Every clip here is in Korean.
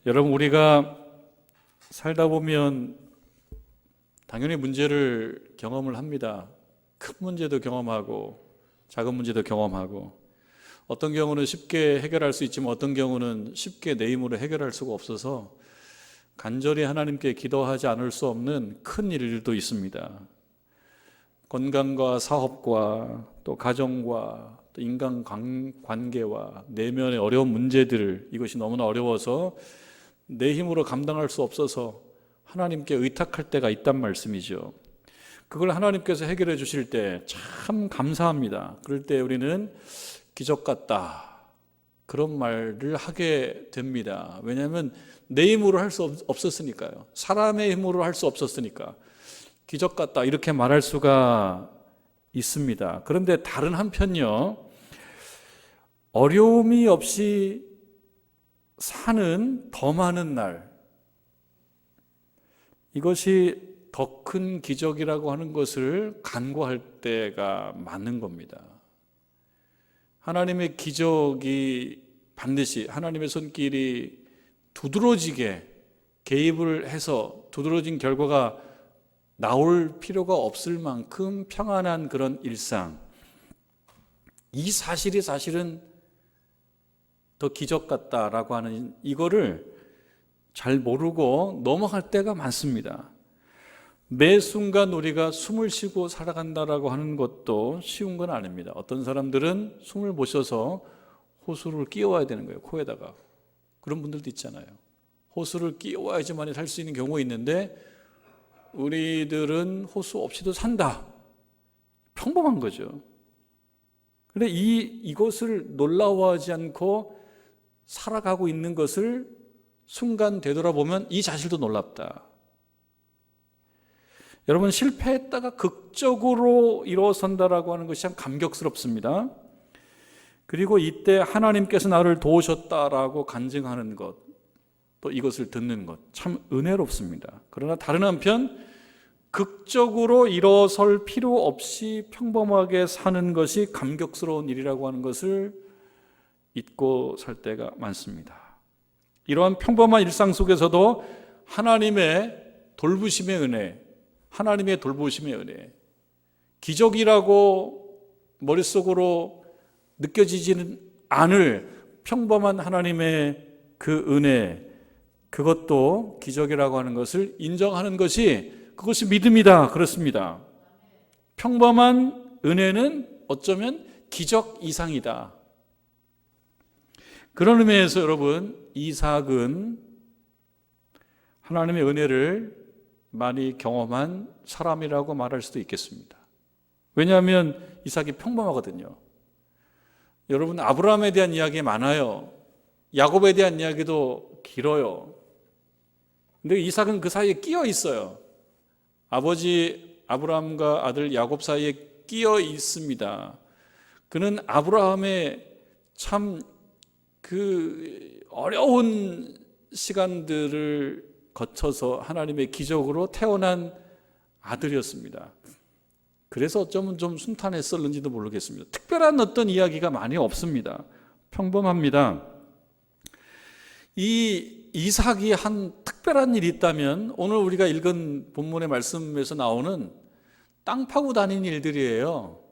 여러분, 우리가 살다 보면 당연히 문제를 경험을 합니다. 큰 문제도 경험하고 작은 문제도 경험하고, 어떤 경우는 쉽게 해결할 수 있지만 어떤 경우는 쉽게 내 힘으로 해결할 수가 없어서 간절히 하나님께 기도하지 않을 수 없는 큰 일들도 있습니다. 건강과 사업과 또 가정과 또 인간 관계와 내면의 어려운 문제들, 이것이 너무나 어려워서 내 힘으로 감당할 수 없어서 하나님께 의탁할 때가 있단 말씀이죠. 그걸 하나님께서 해결해 주실 때 참 감사합니다. 그럴 때 우리는 기적 같다, 그런 말을 하게 됩니다. 왜냐하면 내 힘으로 할 수 없었으니까요. 사람의 힘으로 할 수 없었으니까 기적 같다, 이렇게 말할 수가 있습니다. 그런데 다른 한편요, 어려움이 없이 사는 더 많은 날, 이것이 더 큰 기적이라고 하는 것을 간구할 때가 많은 겁니다. 하나님의 기적이 반드시, 하나님의 손길이 두드러지게 개입을 해서 두드러진 결과가 나올 필요가 없을 만큼 평안한 그런 일상, 이 사실이 사실은 더 기적 같다라고 하는, 이거를 잘 모르고 넘어갈 때가 많습니다. 매 순간 우리가 숨을 쉬고 살아간다라고 하는 것도 쉬운 건 아닙니다. 어떤 사람들은 숨을 못 쉬어서 호수를 끼워야 되는 거예요, 코에다가. 그런 분들도 있잖아요. 호수를 끼워야지만 살 수 있는 경우가 있는데, 우리들은 호수 없이도 산다. 평범한 거죠. 그런데 이것을 놀라워하지 않고 살아가고 있는 것을 순간 되돌아보면 이 사실도 놀랍다. 여러분, 실패했다가 극적으로 일어선다라고 하는 것이 참 감격스럽습니다. 그리고 이때 하나님께서 나를 도우셨다라고 간증하는 것, 또 이것을 듣는 것, 참 은혜롭습니다. 그러나 다른 한편 극적으로 일어설 필요 없이 평범하게 사는 것이 감격스러운 일이라고 하는 것을 잊고 살 때가 많습니다. 이러한 평범한 일상 속에서도 하나님의 돌보심의 은혜, 하나님의 돌보심의 은혜, 기적이라고 머릿속으로 느껴지지는 않을 평범한 하나님의 그 은혜, 그것도 기적이라고 하는 것을 인정하는 것이, 그것이 믿음이다. 그렇습니다. 평범한 은혜는 어쩌면 기적 이상이다. 그런 의미에서 여러분, 이삭은 하나님의 은혜를 많이 경험한 사람이라고 말할 수도 있겠습니다. 왜냐하면 이삭이 평범하거든요. 여러분, 아브라함에 대한 이야기 많아요. 야곱에 대한 이야기도 길어요. 근데 이삭은 그 사이에 끼어 있어요. 아버지 아브라함과 아들 야곱 사이에 끼어 있습니다. 그는 아브라함의 참 그 어려운 시간들을 거쳐서 하나님의 기적으로 태어난 아들이었습니다. 그래서 어쩌면 좀 순탄했었는지도 모르겠습니다. 특별한 어떤 이야기가 많이 없습니다. 평범합니다. 이 이삭이 한 특별한 일이 있다면 오늘 우리가 읽은 본문의 말씀에서 나오는 땅 파고 다니는 일들이에요.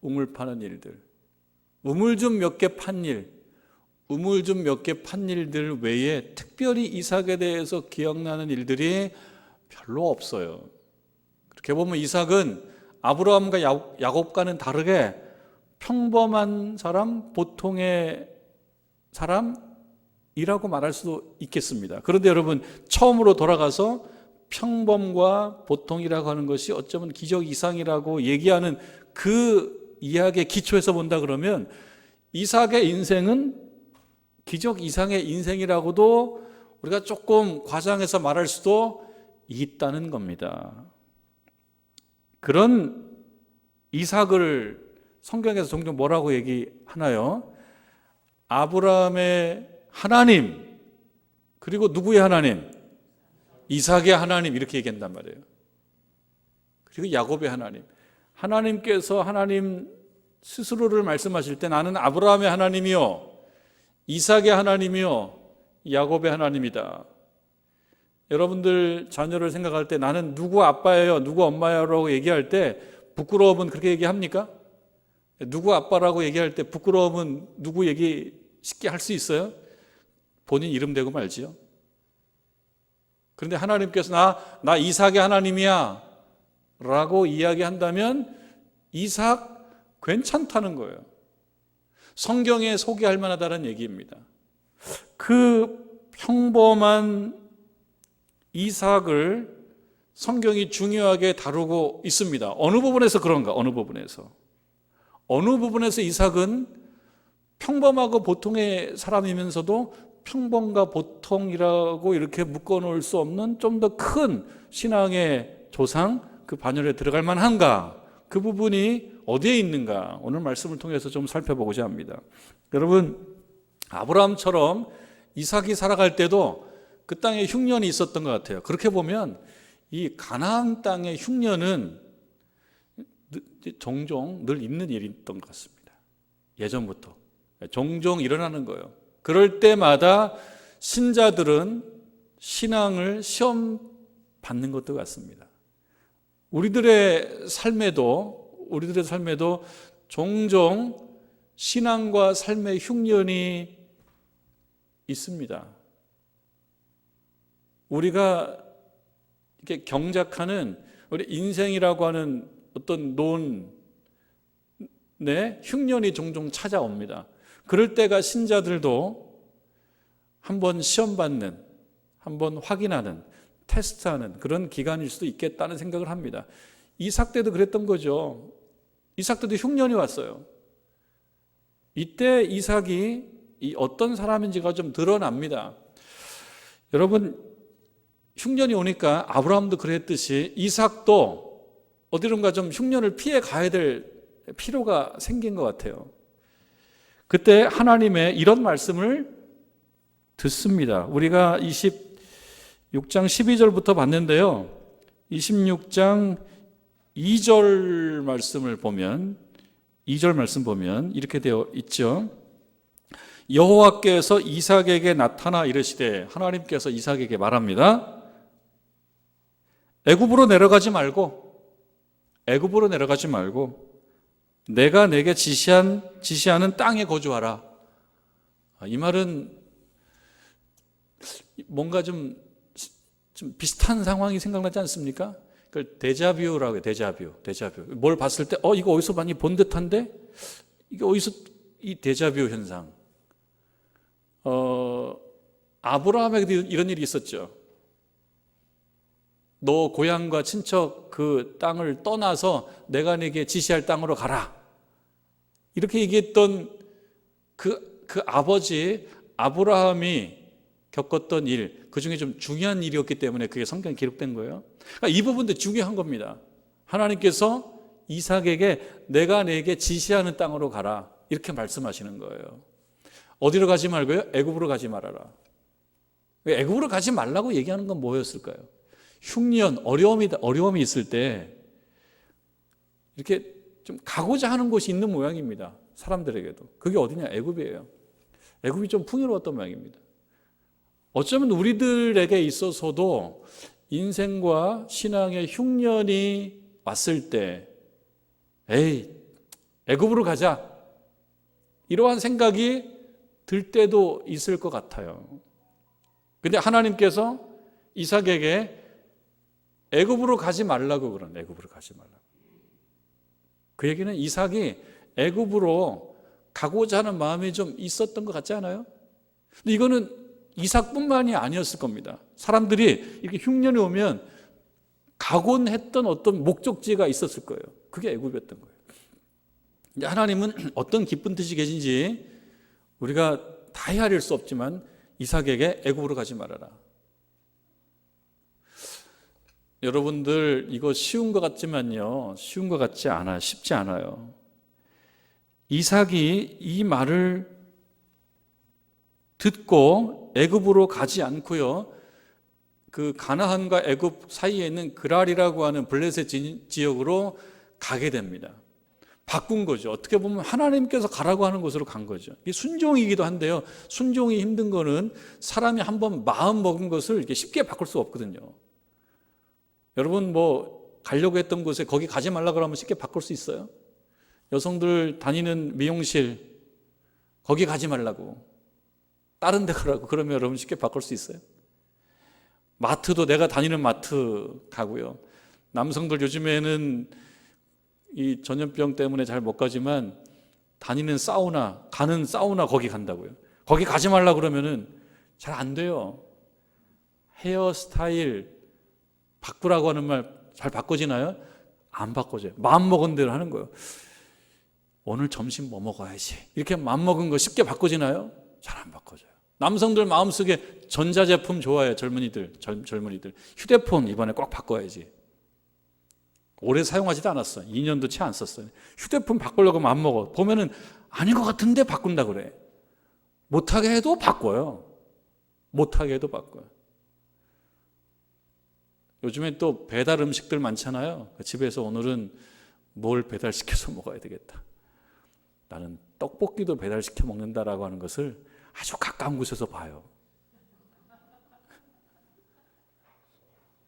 우물 파는 일들, 우물 좀 몇 개 판 일, 우물 좀 몇 개 판 일들 외에 특별히 이삭에 대해서 기억나는 일들이 별로 없어요. 그렇게 보면 이삭은 아브라함과 야곱과는 다르게 평범한 사람, 보통의 사람이라고 말할 수도 있겠습니다. 그런데 여러분, 처음으로 돌아가서 평범과 보통이라고 하는 것이 어쩌면 기적 이상이라고 얘기하는 그 이야기의 기초에서 본다 그러면 이삭의 인생은 기적 이상의 인생이라고도 우리가 조금 과장해서 말할 수도 있다는 겁니다. 그런 이삭을 성경에서 종종 뭐라고 얘기하나요? 아브라함의 하나님, 그리고 누구의 하나님? 이삭의 하나님, 이렇게 얘기한단 말이에요. 그리고 야곱의 하나님. 하나님께서 하나님 스스로를 말씀하실 때 나는 아브라함의 하나님이요, 이삭의 하나님이요, 야곱의 하나님이다. 여러분들 자녀를 생각할 때 나는 누구 아빠예요, 누구 엄마예요라고 얘기할 때 부끄러움은 그렇게 얘기합니까? 누구 아빠라고 얘기할 때 부끄러움은 누구 얘기 쉽게 할 수 있어요? 본인 이름 대고 말지요. 그런데 하나님께서 나 이삭의 하나님이야 라고 이야기한다면 이삭 괜찮다는 거예요. 성경에 소개할 만하다는 얘기입니다. 그 평범한 이삭을 성경이 중요하게 다루고 있습니다. 어느 부분에서 그런가? 어느 부분에서 이삭은 평범하고 보통의 사람이면서도 평범과 보통이라고 이렇게 묶어놓을 수 없는 좀 더 큰 신앙의 조상, 그 반열에 들어갈 만한가? 그 부분이 어디에 있는가? 오늘 말씀을 통해서 좀 살펴보고자 합니다. 여러분, 아브라함처럼 이삭이 살아갈 때도 그 땅에 흉년이 있었던 것 같아요. 그렇게 보면 이 가나안 땅의 흉년은 종종 늘 있는 일이었던 것 같습니다. 예전부터 종종 일어나는 거예요. 그럴 때마다 신자들은 신앙을 시험 받는 것도 같습니다. 우리들의 삶에도 종종 신앙과 삶의 흉년이 있습니다. 우리가 이렇게 경작하는 우리 인생이라고 하는 어떤 논에 흉년이 종종 찾아옵니다. 그럴 때가 신자들도 한번 시험받는, 한번 확인하는, 테스트하는 그런 기간일 수도 있겠다는 생각을 합니다. 이삭 때도 그랬던 거죠. 이삭 때도 흉년이 왔어요. 이때 이삭이 어떤 사람인지가 좀 드러납니다. 여러분, 흉년이 오니까 아브라함도 그랬듯이 이삭도 어디론가 좀 흉년을 피해 가야 될 필요가 생긴 것 같아요. 그때 하나님의 이런 말씀을 듣습니다. 우리가 26장 12절부터 봤는데요. 26장 2절 말씀을 보면 2절 말씀 보면 이렇게 되어 있죠. 여호와께서 이삭에게 나타나 이르시되, 하나님께서 이삭에게 말합니다. 애굽으로 내려가지 말고 내가 내게 지시하는 땅에 거주하라. 이 말은 뭔가 좀 비슷한 상황이 생각나지 않습니까? 그걸 데자뷰라고 해요. 데자뷰. 뭘 봤을 때 이거 어디서 많이 본 듯한데? 이게 어디서 이 데자뷰 현상. 아브라함에게도 이런 일이 있었죠. 너 고향과 친척 그 땅을 떠나서 내가 네게 지시할 땅으로 가라. 이렇게 얘기했던 그 아버지 아브라함이 겪었던 일, 그 중에 좀 중요한 일이었기 때문에 그게 성경에 기록된 거예요. 그러니까 이 부분도 중요한 겁니다. 하나님께서 이삭에게 내가 네게 지시하는 땅으로 가라. 이렇게 말씀하시는 거예요. 어디로 가지 말고요? 애굽으로 가지 말아라. 애굽으로 가지 말라고 얘기하는 건 뭐였을까요? 흉년, 어려움이 있을 때 이렇게 좀 가고자 하는 곳이 있는 모양입니다. 사람들에게도. 그게 어디냐? 애굽이에요. 애굽이 좀 풍요로웠던 모양입니다. 어쩌면 우리들에게 있어서도 인생과 신앙의 흉년이 왔을 때 애굽으로 가자. 이러한 생각이 들 때도 있을 것 같아요. 근데 하나님께서 이삭에게 애굽으로 가지 말라고 그러는, 애굽으로 가지 말라고. 그 얘기는 이삭이 애굽으로 가고자 하는 마음이 좀 있었던 것 같지 않아요? 근데 이거는 이삭뿐만이 아니었을 겁니다. 사람들이 이렇게 흉년이 오면 가곤 했던 어떤 목적지가 있었을 거예요. 그게 애굽이었던 거예요. 이제 하나님은 어떤 기쁜 뜻이 계신지 우리가 다 헤아릴 수 없지만 이삭에게 애굽으로 가지 말아라. 여러분들 이거 쉬운 것 같지만요, 쉬운 것 같지 않아요. 쉽지 않아요. 이삭이 이 말을 듣고 애굽으로 가지 않고요, 그 가나안과 애굽 사이에 있는 그랄이라고 하는 블레셋 지역으로 가게 됩니다. 바꾼 거죠. 어떻게 보면 하나님께서 가라고 하는 곳으로 간 거죠. 이게 순종이기도 한데요. 순종이 힘든 거는 사람이 한번 마음 먹은 것을 이렇게 쉽게 바꿀 수 없거든요. 여러분 뭐 가려고 했던 곳에 거기 가지 말라 그러면 쉽게 바꿀 수 있어요? 여성들 다니는 미용실 거기 가지 말라고 다른 데 가라고 그러면 여러분 쉽게 바꿀 수 있어요? 마트도 내가 다니는 마트 가고요. 남성들 요즘에는 이 전염병 때문에 잘 못 가지만 다니는 사우나, 가는 사우나 거기 간다고요. 거기 가지 말라 그러면은 잘 안 돼요. 헤어스타일 바꾸라고 하는 말 잘 바꿔지나요? 안 바꿔져요. 마음 먹은 대로 하는 거예요. 오늘 점심 뭐 먹어야지. 이렇게 마음 먹은 거 쉽게 바꿔지나요? 잘 안 바꿔져요. 남성들 마음속에 전자제품 좋아해요. 젊은이들. 휴대폰 이번에 꼭 바꿔야지. 오래 사용하지도 않았어. 2년도 채 안 썼어요. 휴대폰 바꾸려고 마음먹어. 보면은 아닌 것 같은데 바꾼다 그래. 못하게 해도 바꿔요. 못하게 해도 바꿔요. 요즘에 또 배달 음식들 많잖아요. 집에서 오늘은 뭘 배달시켜서 먹어야 되겠다. 나는 떡볶이도 배달시켜 먹는다라고 하는 것을 아주 가까운 곳에서 봐요.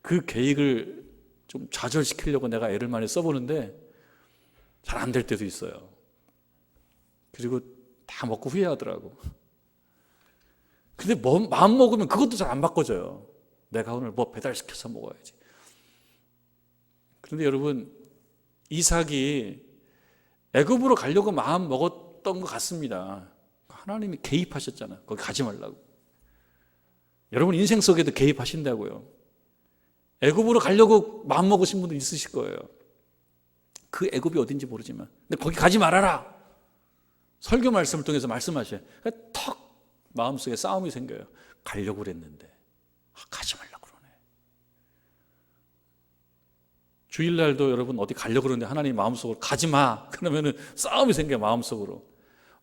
그 계획을 좀 좌절시키려고 내가 애를 많이 써보는데 잘 안 될 때도 있어요. 그리고 다 먹고 후회하더라고. 근데 마음 먹으면 그것도 잘 안 바꿔져요. 내가 오늘 뭐 배달시켜서 먹어야지. 그런데 여러분 이삭이 애굽으로 가려고 마음 먹었던 것 같습니다. 하나님이 개입하셨잖아요. 거기 가지 말라고. 여러분 인생 속에도 개입하신다고요. 애굽으로 가려고 마음먹으신 분도 있으실 거예요. 그 애굽이 어딘지 모르지만 근데 거기 가지 말아라. 설교 말씀을 통해서 말씀하셔요. 턱 마음속에 싸움이 생겨요. 가려고 그랬는데 가지 말라고 그러네. 주일날도 여러분 어디 가려고 그러는데 하나님 마음속으로 가지 마. 그러면은 싸움이 생겨요. 마음속으로.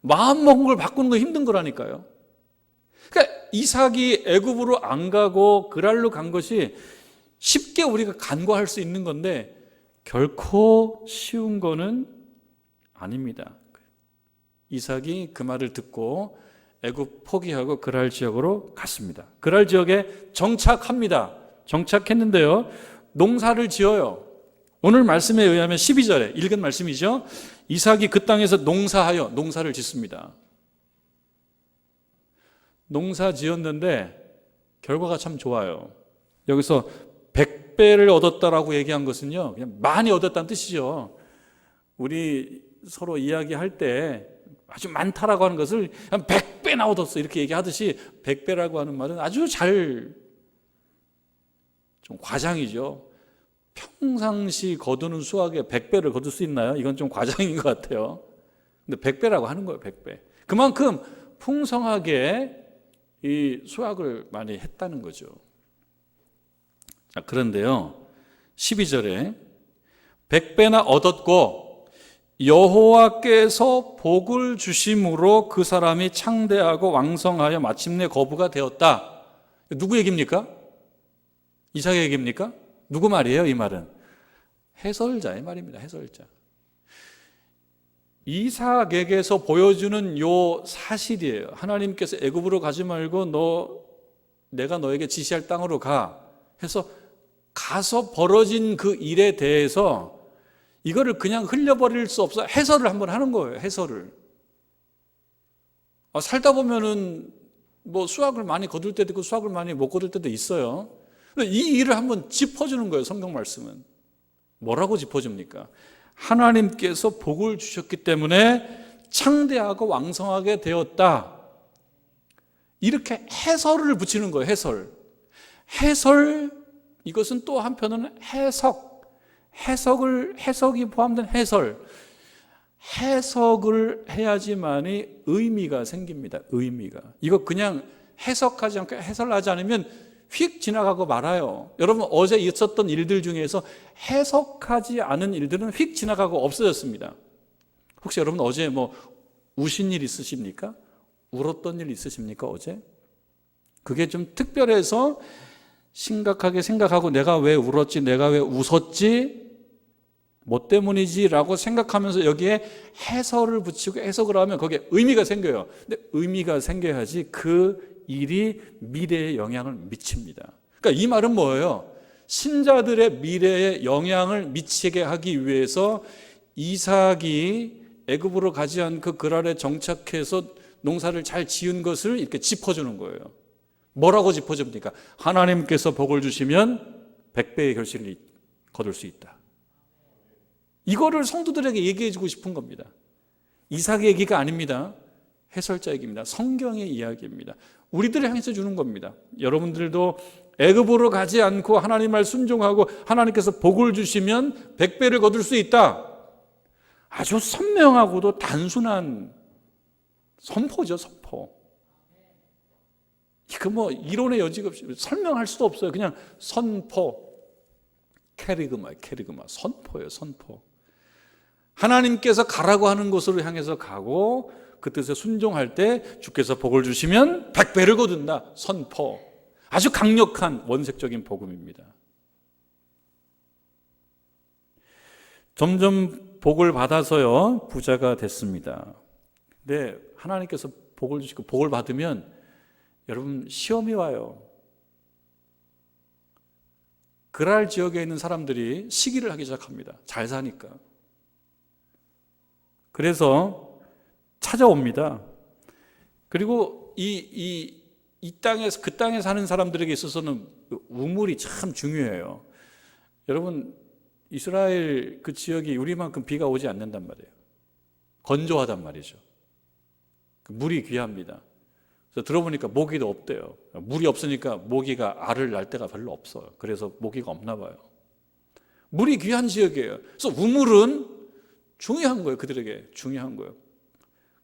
마음 먹은 걸 바꾸는 거 힘든 거라니까요. 그러니까 이삭이 애굽으로 안 가고 그랄로 간 것이 쉽게 우리가 간과할 수 있는 건데 결코 쉬운 거는 아닙니다. 이삭이 그 말을 듣고 애굽 포기하고 그랄 지역으로 갔습니다. 그랄 지역에 정착합니다. 정착했는데요. 농사를 지어요. 오늘 말씀에 의하면 12절에 읽은 말씀이죠. 이삭이 그 땅에서 농사하여 농사를 짓습니다. 농사 지었는데 결과가 참 좋아요. 여기서 100배를 얻었다라고 얘기한 것은요, 그냥 많이 얻었다는 뜻이죠. 우리 서로 이야기할 때 아주 많다라고 하는 것을 한 100배나 얻었어 이렇게 얘기하듯이 100배라고 하는 말은 아주 좀 과장이죠. 평상시 거두는 수확에 100배를 거둘 수 있나요? 이건 좀 과장인 것 같아요. 근데 100배라고 하는 거예요. 100배. 그만큼 풍성하게 이 수확을 많이 했다는 거죠. 자, 그런데요 12절에 100배나 얻었고 여호와께서 복을 주심으로 그 사람이 창대하고 왕성하여 마침내 거부가 되었다. 누구 얘기입니까? 이삭의 얘기입니까? 누구 말이에요? 이 말은 해설자의 말입니다. 해설자. 이삭에게서 보여주는 요 사실이에요. 하나님께서 애굽으로 가지 말고 내가 너에게 지시할 땅으로 가 해서 가서 벌어진 그 일에 대해서 이거를 그냥 흘려버릴 수 없어 해설을 한번 하는 거예요. 해설을. 살다 보면은 뭐 수확을 많이 거둘 때도 있고 수확을 많이 못 거둘 때도 있어요. 근데 이 일을 한번 짚어주는 거예요. 성경 말씀은. 뭐라고 짚어줍니까? 하나님께서 복을 주셨기 때문에 창대하고 왕성하게 되었다. 이렇게 해설을 붙이는 거예요. 해설. 이것은 또 한편은 해석이 포함된 해석을 해야지만이 의미가 생깁니다. 의미가. 이거 그냥 해석하지 않고 해설하지 않으면 휙 지나가고 말아요. 여러분 어제 있었던 일들 중에서 해석하지 않은 일들은 휙 지나가고 없어졌습니다. 혹시 여러분 어제 뭐 우신 일 있으십니까? 울었던 일 있으십니까? 어제? 그게 좀 특별해서 심각하게 생각하고 내가 왜 울었지? 내가 왜 웃었지? 뭐 때문이지라고 생각하면서 여기에 해설을 붙이고 해석을 하면 거기에 의미가 생겨요. 근데 의미가 생겨야지 그 일이 미래에 영향을 미칩니다. 그러니까 이 말은 뭐예요? 신자들의 미래에 영향을 미치게 하기 위해서 이삭이 애굽으로 가지 않고 그랄에 정착해서 농사를 잘 지은 것을 이렇게 짚어주는 거예요. 뭐라고 짚어줍니까? 하나님께서 복을 주시면 100배의 결실을 거둘 수 있다. 이거를 성도들에게 얘기해 주고 싶은 겁니다. 이삭의 얘기가 아닙니다. 해설자 얘기입니다. 성경의 이야기입니다. 우리들을 향해서 주는 겁니다. 여러분들도 애굽으로 가지 않고 하나님 말 순종하고 하나님께서 복을 주시면 100배를 거둘 수 있다. 아주 선명하고도 단순한 선포죠, 선포. 이거 뭐 이론의 여지가 없이 설명할 수도 없어요. 그냥 선포. 캐리그마, 선포예요, 선포. 하나님께서 가라고 하는 곳으로 향해서 가고 그 뜻에 순종할 때 주께서 복을 주시면 100배를 거둔다. 선포. 아주 강력한 원색적인 복음입니다. 점점 복을 받아서요 부자가 됐습니다. 근데 하나님께서 복을 주시고 복을 받으면 여러분 시험이 와요. 그랄 지역에 있는 사람들이 시기를 하기 시작합니다. 잘 사니까. 그래서 찾아옵니다. 그리고 이 땅에서 그 땅에 사는 사람들에게 있어서는 우물이 참 중요해요. 여러분 이스라엘 그 지역이 우리만큼 비가 오지 않는단 말이에요. 건조하단 말이죠. 물이 귀합니다. 그래서 들어보니까 모기도 없대요. 물이 없으니까 모기가 알을 낳을 때가 별로 없어요. 그래서 모기가 없나 봐요. 물이 귀한 지역이에요. 그래서 우물은 중요한 거예요. 그들에게 중요한 거예요.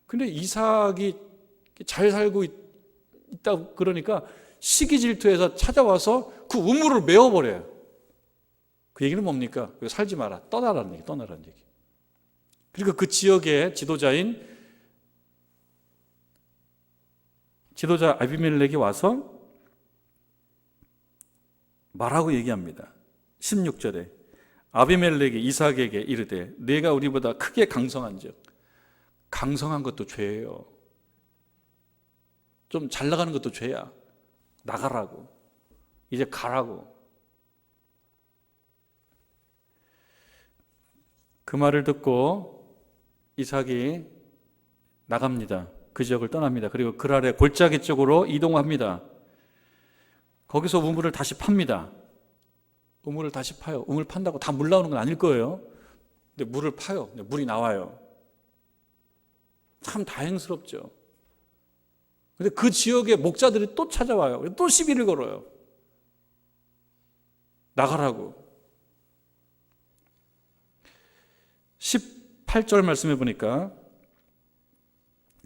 근데 이삭이 잘 살고 있다 그러니까 시기 질투해서 찾아와서 그 우물을 메워버려요. 그 얘기는 뭡니까? 살지 마라. 떠나라는 얘기, 떠나라는 얘기. 그리고 그 지역의 지도자 아비멜렉이 와서 말하고 얘기합니다. 16절에 아비멜렉이 이삭에게 이르되 내가 우리보다 크게 강성한즉, 강성한 것도 죄예요. 좀 잘 나가는 것도 죄야. 나가라고. 이제 가라고. 그 말을 듣고 이삭이 나갑니다. 그 지역을 떠납니다. 그리고 그랄의 골짜기 쪽으로 이동합니다. 거기서 우물을 다시 팝니다. 우물을 다시 파요. 우물 판다고 다 물 나오는 건 아닐 거예요. 근데 물을 파요. 근데 물이 나와요. 참 다행스럽죠. 근데 그 지역의 목자들이 또 찾아와요. 또 시비를 걸어요. 나가라고. 18절 말씀해 보니까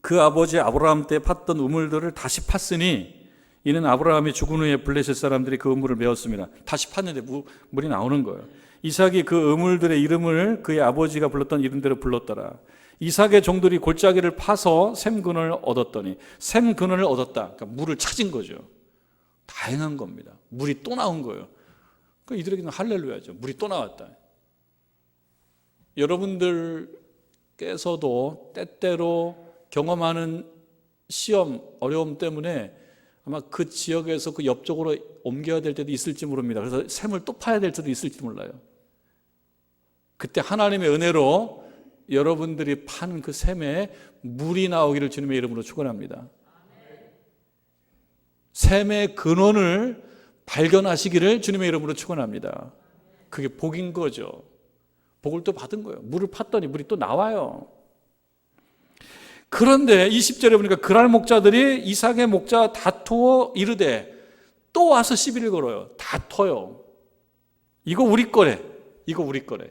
그 아버지 아브라함 때 팠던 우물들을 다시 팠으니 이는 아브라함이 죽은 후에 블레셋 사람들이 그 우물을 메웠습니다. 다시 팠는데 물이 나오는 거예요. 이삭이 그 우물들의 이름을 그의 아버지가 불렀던 이름대로 불렀더라. 이삭의 종들이 골짜기를 파서 샘근을 얻었더니, 샘근을 얻었다. 그러니까 물을 찾은 거죠. 다행한 겁니다. 물이 또 나온 거예요. 그러니까 이들에게는 할렐루야죠. 물이 또 나왔다. 여러분들께서도 때때로 경험하는 시험, 어려움 때문에 아마 그 지역에서 그 옆쪽으로 옮겨야 될 때도 있을지 모릅니다. 그래서 샘을 또 파야 될 때도 있을지 몰라요. 그때 하나님의 은혜로 여러분들이 파는 그 샘에 물이 나오기를 주님의 이름으로 축원합니다. 샘의 근원을 발견하시기를 주님의 이름으로 축원합니다. 그게 복인 거죠. 복을 또 받은 거예요. 물을 팠더니 물이 또 나와요. 그런데 20절에 보니까 그랄 목자들이 이삭의 목자와 다투어 이르되, 또 와서 시비를 걸어요. 다퉈요. 이거 우리 거래. 이거 우리 거래.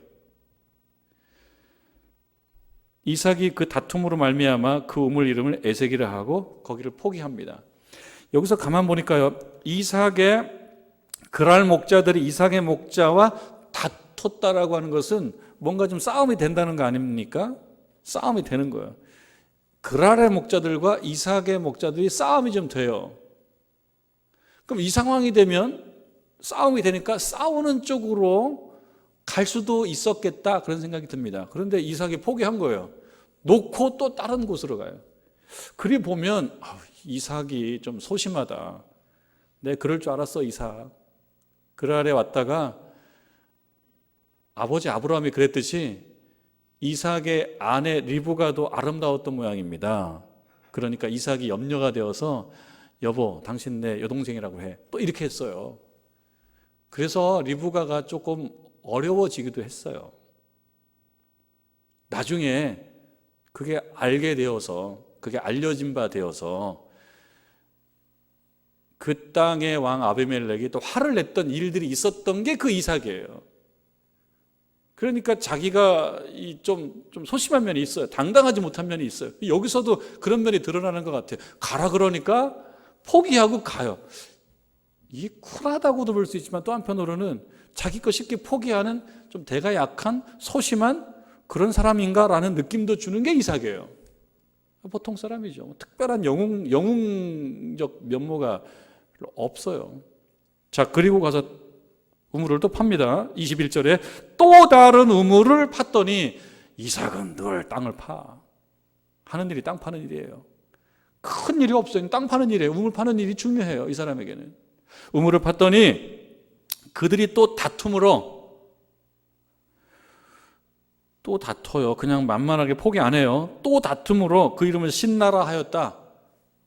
이삭이 그 다툼으로 말미암아 그 우물 이름을 에색이라 하고 거기를 포기합니다. 여기서 가만 보니까요, 이삭의 그랄 목자들이 이삭의 목자와 다퉜다라고 하는 것은 뭔가 좀 싸움이 된다는 거 아닙니까? 싸움이 되는 거예요. 그랄의 목자들과 이삭의 목자들이 싸움이 좀 돼요. 그럼 이 상황이 되면 싸움이 되니까 싸우는 쪽으로 갈 수도 있었겠다 그런 생각이 듭니다. 그런데 이삭이 포기한 거예요. 놓고 또 다른 곳으로 가요. 그리 보면 이삭이 좀 소심하다. 내 그럴 줄 알았어 이삭. 그랄에 왔다가 아버지 아브라함이 그랬듯이 이삭의 아내 리브가도 아름다웠던 모양입니다. 그러니까 이삭이 염려가 되어서 여보 당신 내 여동생이라고 해. 또 이렇게 했어요. 그래서 리브가가 조금 어려워지기도 했어요. 나중에 그게 알게 되어서 그게 알려진 바 되어서 그 땅의 왕 아비멜렉이 또 화를 냈던 일들이 있었던 게 그 이삭이에요. 그러니까 자기가 좀 소심한 면이 있어요. 당당하지 못한 면이 있어요. 여기서도 그런 면이 드러나는 것 같아요. 가라 그러니까 포기하고 가요. 이게 쿨하다고도 볼 수 있지만 또 한편으로는 자기 거 쉽게 포기하는 좀 대가 약한 소심한 그런 사람인가라는 느낌도 주는 게 이삭이에요. 보통 사람이죠. 특별한 영웅적 면모가 별로 없어요. 자, 그리고 가서 우물을 또 팝니다. 21절에 또 다른 우물을 팠더니 이삭은 늘 땅을 파. 하는 일이 땅 파는 일이에요. 큰 일이 없어요. 땅 파는 일이에요. 우물 파는 일이 중요해요. 이 사람에게는. 우물을 팠더니 그들이 또 다툼으로 또 다퉈요. 그냥 만만하게 포기 안 해요. 또 다툼으로 그 이름을 신나라 하였다.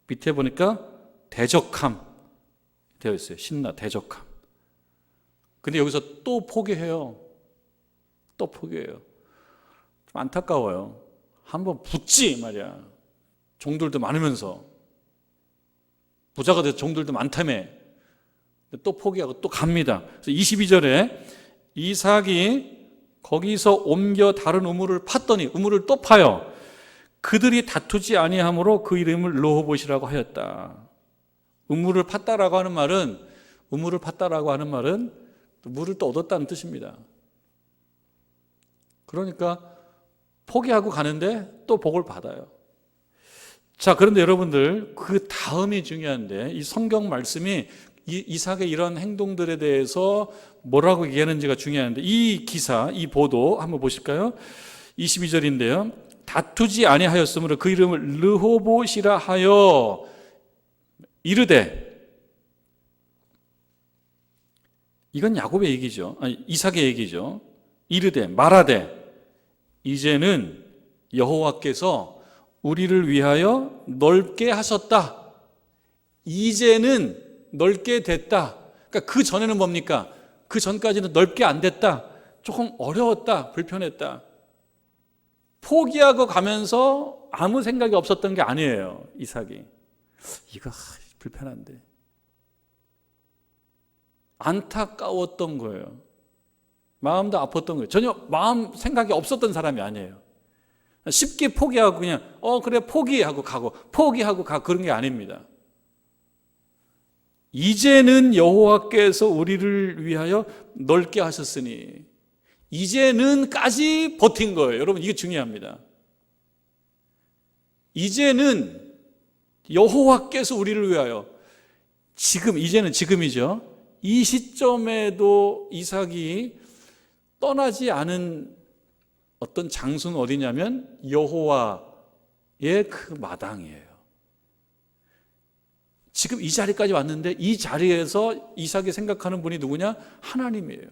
밑에 보니까 대적함 되어 있어요. 대적함. 근데 여기서 또 포기해요. 또 포기해요. 좀 안타까워요. 한번 붙지 말이야. 종들도 많으면서 부자가 돼서 종들도 많다며. 또 포기하고 또 갑니다. 그래서 22절에 이삭이 거기서 옮겨 다른 우물을 팠더니 우물을 또 파요. 그들이 다투지 아니하므로 그 이름을 르호봇이라고 하였다. 우물을 팠다라고 하는 말은 물을 또 얻었다는 뜻입니다. 그러니까 포기하고 가는데 또 복을 받아요. 자, 그런데 여러분들 그 다음이 중요한데 이 성경 말씀이 이삭의 이런 행동들에 대해서 뭐라고 얘기하는지가 중요한데 이 기사, 이 보도 한번 보실까요? 22절인데요. 다투지 아니하였으므로 그 이름을 르호봇이라 하여 이르되, 이건 야곱의 얘기죠. 아니, 이삭의 얘기죠. 이르되 말하되 이제는 여호와께서 우리를 위하여 넓게 하셨다. 이제는 넓게 됐다. 그러니까 그 전에는 뭡니까? 그 전까지는 넓게 안 됐다. 조금 어려웠다. 불편했다. 포기하고 가면서 아무 생각이 없었던 게 아니에요. 이삭이. 이거 불편한데. 안타까웠던 거예요. 마음도 아팠던 거예요. 전혀 마음 생각이 없었던 사람이 아니에요. 쉽게 포기하고 그냥 그래 포기하고 가고 포기하고 가 그런 게 아닙니다. 이제는 여호와께서 우리를 위하여 넓게 하셨으니 이제는까지 버틴 거예요. 여러분 이게 중요합니다. 이제는 여호와께서 우리를 위하여 이제는 지금이죠. 이 시점에도 이삭이 떠나지 않은 어떤 장소는 어디냐면 여호와의 그 마당이에요. 지금 이 자리까지 왔는데 이 자리에서 이삭이 생각하는 분이 누구냐? 하나님이에요.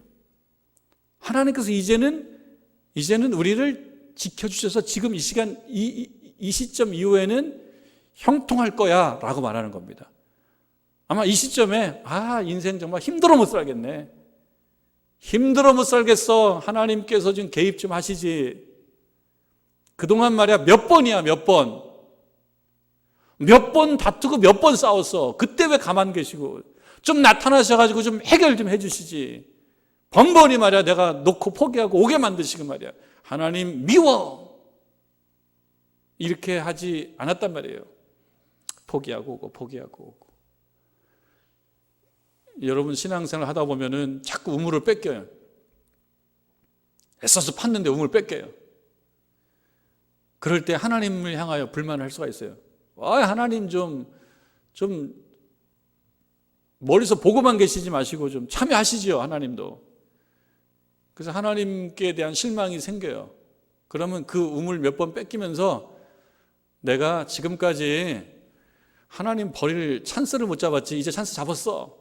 하나님께서 이제는 우리를 지켜주셔서 지금 이 시간 이 시점 이후에는 형통할 거야 라고 말하는 겁니다. 아마 이 시점에 인생 정말 힘들어 못 살겠네. 힘들어 못 살겠어. 하나님께서 좀 개입 좀 하시지. 그동안 말이야 몇 번이야 몇 번 다투고 몇 번 싸웠어. 그때 왜 가만 계시고 좀 나타나셔가지고 좀 해결 좀 해주시지. 번번이 말이야 내가 놓고 포기하고 오게 만드시고 말이야 하나님 미워 이렇게 하지 않았단 말이에요. 포기하고 오고 포기하고 오고. 여러분 신앙생활 하다 보면은 자꾸 우물을 뺏겨요. 애써서 팠는데 우물을 뺏겨요. 그럴 때 하나님을 향하여 불만을 할 수가 있어요. 하나님 좀 멀리서 보고만 계시지 마시고 좀 참여하시지요. 하나님도 그래서 하나님께 대한 실망이 생겨요. 그러면 그 um을 몇 번 뺏기면서 내가 지금까지 하나님 버릴 찬스를 못 잡았지, 이제 찬스 잡았어,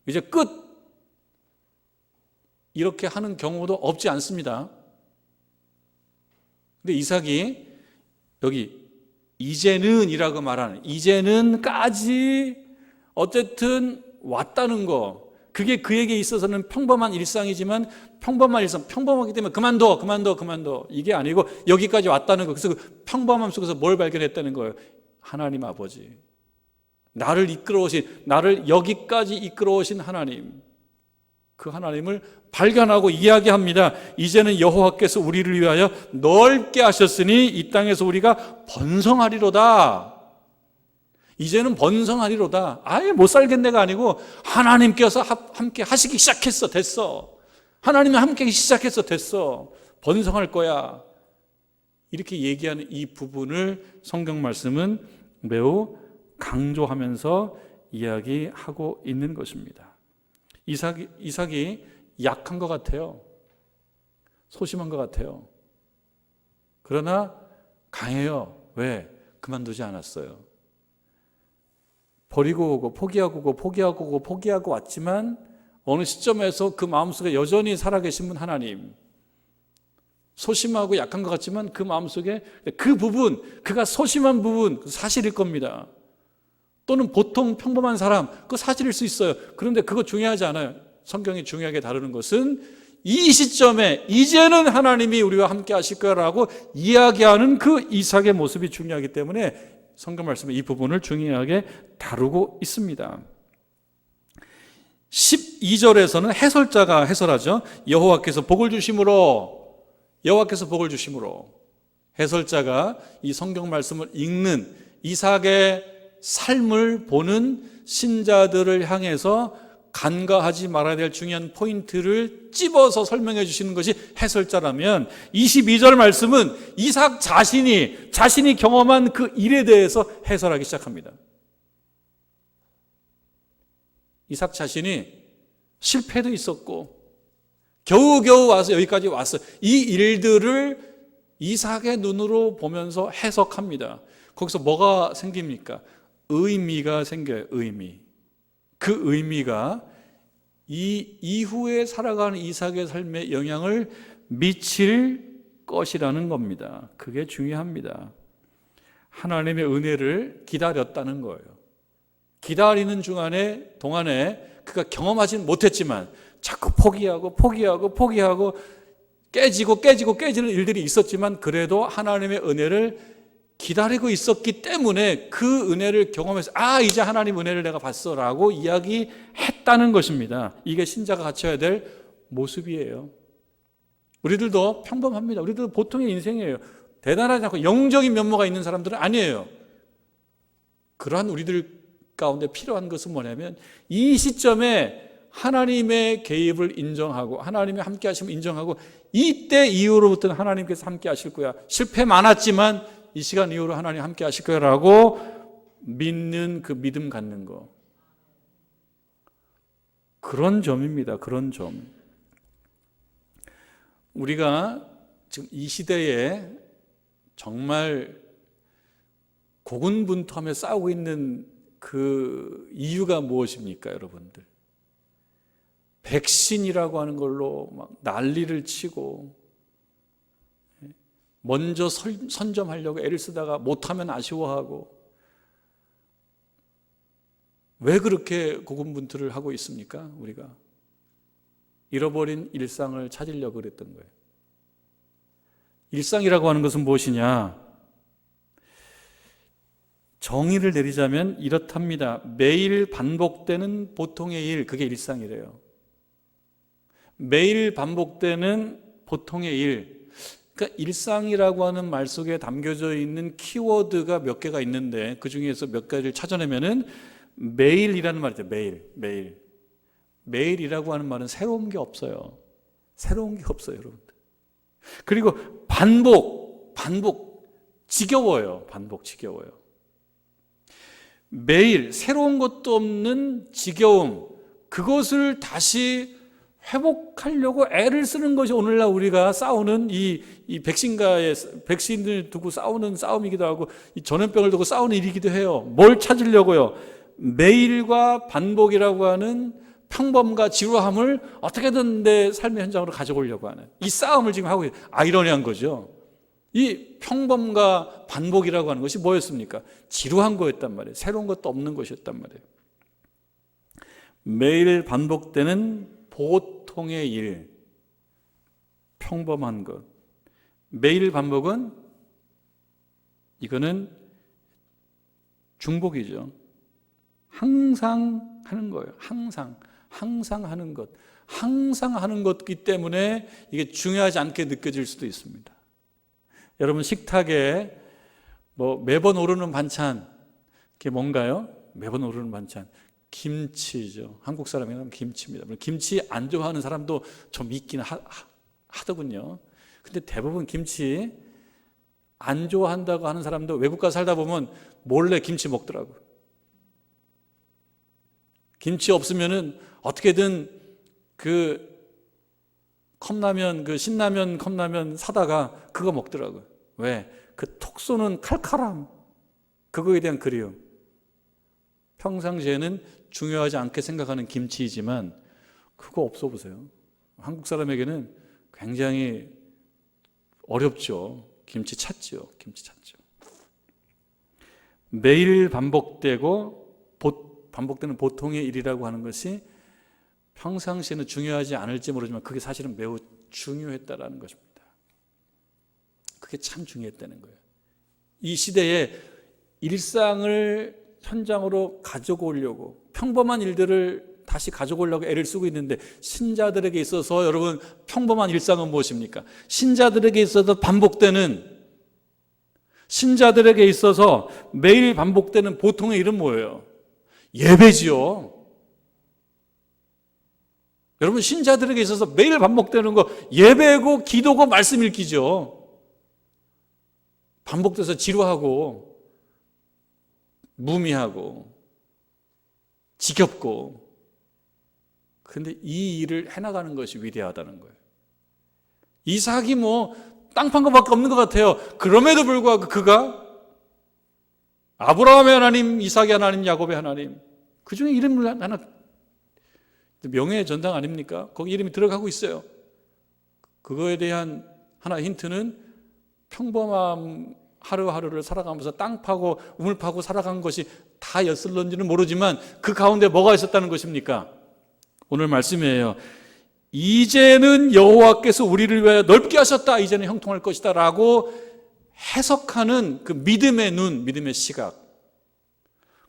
이제 끝, 이렇게 하는 경우도 없지 않습니다. 근데 이삭이 여기 이제는 이라고 말하는 이제는까지 어쨌든 왔다는 거, 그게 그에게 있어서는 평범한 일상이지만 평범한 일상, 평범하기 때문에 그만둬 이게 아니고 여기까지 왔다는 거. 그래서 그 평범함 속에서 뭘 발견했다는 거예요? 하나님 아버지, 나를 이끌어오신, 나를 여기까지 이끌어오신 하나님, 그 하나님을 발견하고 이야기합니다. 이제는 여호와께서 우리를 위하여 넓게 하셨으니 이 땅에서 우리가 번성하리로다. 이제는 번성하리로다. 아예 못 살겠네가 아니고 하나님께서 함께 하시기 시작했어, 됐어. 하나님이 함께 시작했어, 됐어. 번성할 거야. 이렇게 얘기하는 이 부분을 성경 말씀은 매우 강조하면서 이야기하고 있는 것입니다. 이삭이 약한 것 같아요. 소심한 것 같아요. 그러나 강해요. 왜? 그만두지 않았어요. 버리고 오고 포기하고 왔지만 어느 시점에서 그 마음속에 여전히 살아계신 분 하나님, 소심하고 약한 것 같지만 그 마음속에 그 부분, 그가 소심한 부분, 사실일 겁니다. 또는 보통 평범한 사람, 그 사실일 수 있어요. 그런데 그거 중요하지 않아요. 성경이 중요하게 다루는 것은 이 시점에 이제는 하나님이 우리와 함께 하실 거라고 이야기하는 그 이삭의 모습이 중요하기 때문에 성경 말씀에 이 부분을 중요하게 다루고 있습니다. 12절에서는 해설자가 해설하죠. 여호와께서 복을 주심으로, 여호와께서 복을 주심으로. 해설자가 이 성경 말씀을 읽는 이삭의 삶을 보는 신자들을 향해서 간과하지 말아야 될 중요한 포인트를 찝어서 설명해 주시는 것이 해설자라면, 22절 말씀은 이삭 자신이 경험한 그 일에 대해서 해설하기 시작합니다. 이삭 자신이 실패도 있었고 겨우겨우 와서 여기까지 왔어요. 이 일들을 이삭의 눈으로 보면서 해석합니다. 거기서 뭐가 생깁니까? 의미가 생겨요. 의미. 그 의미가 이 이후에 살아가는 이삭의 삶에 영향을 미칠 것이라는 겁니다. 그게 중요합니다. 하나님의 은혜를 기다렸다는 거예요. 기다리는 동안에 그가 경험하지는 못했지만 자꾸 포기하고 깨지는 일들이 있었지만 그래도 하나님의 은혜를 기다리고 있었기 때문에 그 은혜를 경험해서 이제 하나님 은혜를 내가 봤어 라고 이야기했다는 것입니다. 이게 신자가 갖춰야 될 모습이에요. 우리들도 평범합니다. 우리들도 보통의 인생이에요. 대단하지 않고 영적인 면모가 있는 사람들은 아니에요. 그러한 우리들 가운데 필요한 것은 뭐냐면 이 시점에 하나님의 개입을 인정하고 하나님의 함께 하심을 인정하고 이때 이후로부터는 하나님께서 함께 하실 거야. 실패 많았지만 이 시간 이후로 하나님 함께 하실 거라고 믿는 그 믿음 갖는 거. 그런 점입니다. 그런 점. 우리가 지금 이 시대에 정말 고군분투하며 싸우고 있는 그 이유가 무엇입니까, 여러분들? 백신이라고 하는 걸로 막 난리를 치고 먼저 선점하려고 애를 쓰다가 못하면 아쉬워하고, 왜 그렇게 고군분투를 하고 있습니까? 우리가 잃어버린 일상을 찾으려고 그랬던 거예요. 일상이라고 하는 것은 무엇이냐? 정의를 내리자면 이렇답니다. 매일 반복되는 보통의 일, 그게 일상이래요. 매일 반복되는 보통의 일. 그러니까 일상이라고 하는 말 속에 담겨져 있는 키워드가 몇 개가 있는데 그 중에서 몇 가지를 찾아내면은 매일이라는 말이죠. 매일. 매일이라고 하는 말은 새로운 게 없어요. 새로운 게 없어요, 여러분들. 그리고 반복. 지겨워요. 지겨워요. 매일 새로운 것도 없는 지겨움. 그것을 다시 회복하려고 애를 쓰는 것이 오늘날 우리가 싸우는 이 백신을 두고 싸우는 싸움이기도 하고, 이 전염병을 두고 싸우는 일이기도 해요. 뭘 찾으려고요? 매일과 반복이라고 하는 평범과 지루함을 어떻게든 내 삶의 현장으로 가져오려고 하는 이 싸움을 지금 하고 있어요. 아이러니한 거죠. 이 평범과 반복이라고 하는 것이 뭐였습니까? 지루한 거였단 말이에요. 새로운 것도 없는 것이었단 말이에요. 매일 반복되는 보통의 일, 평범한 것. 매일 반복은 이거는 중복이죠. 항상 하는 거예요. 항상 하는 것. 항상 하는 것이기 때문에 이게 중요하지 않게 느껴질 수도 있습니다. 여러분, 식탁에 매번 오르는 반찬, 그게 뭔가요? 매번 오르는 반찬. 김치죠. 한국 사람이라면 김치입니다. 김치 안 좋아하는 사람도 좀 있긴 하더군요. 근데 대부분 김치 안 좋아한다고 하는 사람도 외국 가서 살다 보면 몰래 김치 먹더라고요. 김치 없으면은 어떻게든 신라면 컵라면 사다가 그거 먹더라고요. 왜? 그 톡 쏘는 칼칼함, 그거에 대한 그리움. 평상시에는 중요하지 않게 생각하는 김치이지만 그거 없어 보세요. 한국 사람에게는 굉장히 어렵죠. 김치 찾죠. 매일 반복되는 보통의 일이라고 하는 것이 평상시에는 중요하지 않을지 모르지만 그게 사실은 매우 중요했다라는 것입니다. 그게 참 중요했다는 거예요. 이 시대에 일상을 현장으로 가지고 오려고, 평범한 일들을 다시 가지고 오려고 애를 쓰고 있는데, 신자들에게 있어서 여러분 평범한 일상은 무엇입니까? 신자들에게 있어서 신자들에게 있어서 매일 반복되는 보통의 일은 뭐예요? 예배지요. 여러분, 신자들에게 있어서 매일 반복되는 거 예배고 기도고 말씀 읽기죠. 반복돼서 지루하고 무미하고 지겹고, 그런데 이 일을 해나가는 것이 위대하다는 거예요. 이삭이 땅 판 것밖에 없는 것 같아요. 그럼에도 불구하고 그가 아브라함의 하나님, 이삭의 하나님, 야곱의 하나님, 그 중에 이름을 하나, 명예의 전당 아닙니까? 거기 이름이 들어가고 있어요. 그거에 대한 하나 힌트는 평범한 하루하루를 살아가면서 땅 파고 우물 파고 살아간 것이 다였을런지는 모르지만 그 가운데 뭐가 있었다는 것입니까? 오늘 말씀이에요. 이제는 여호와께서 우리를 위하여 넓게 하셨다. 이제는 형통할 것이다 라고 해석하는 그 믿음의 눈, 믿음의 시각,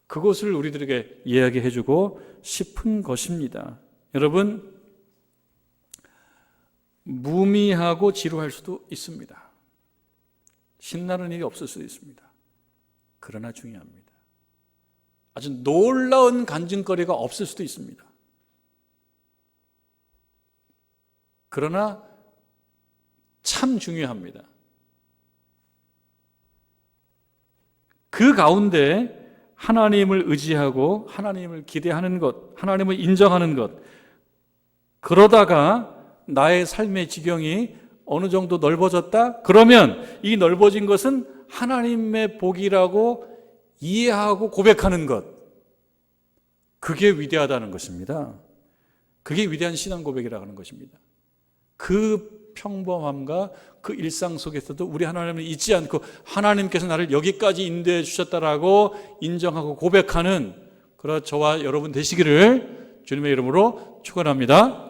그것을 우리들에게 이야기해 주고 싶은 것입니다. 여러분, 무미하고 지루할 수도 있습니다. 신나는 일이 없을 수도 있습니다. 그러나 중요합니다. 아주 놀라운 간증거리가 없을 수도 있습니다. 그러나 참 중요합니다. 그 가운데 하나님을 의지하고 하나님을 기대하는 것, 하나님을 인정하는 것, 그러다가 나의 삶의 지경이 어느 정도 넓어졌다? 그러면 이 넓어진 것은 하나님의 복이라고 이해하고 고백하는 것, 그게 위대하다는 것입니다. 그게 위대한 신앙 고백이라고 하는 것입니다. 그 평범함과 그 일상 속에서도 우리 하나님을 잊지 않고 하나님께서 나를 여기까지 인도해 주셨다라고 인정하고 고백하는 그런 저와 여러분 되시기를 주님의 이름으로 축원합니다.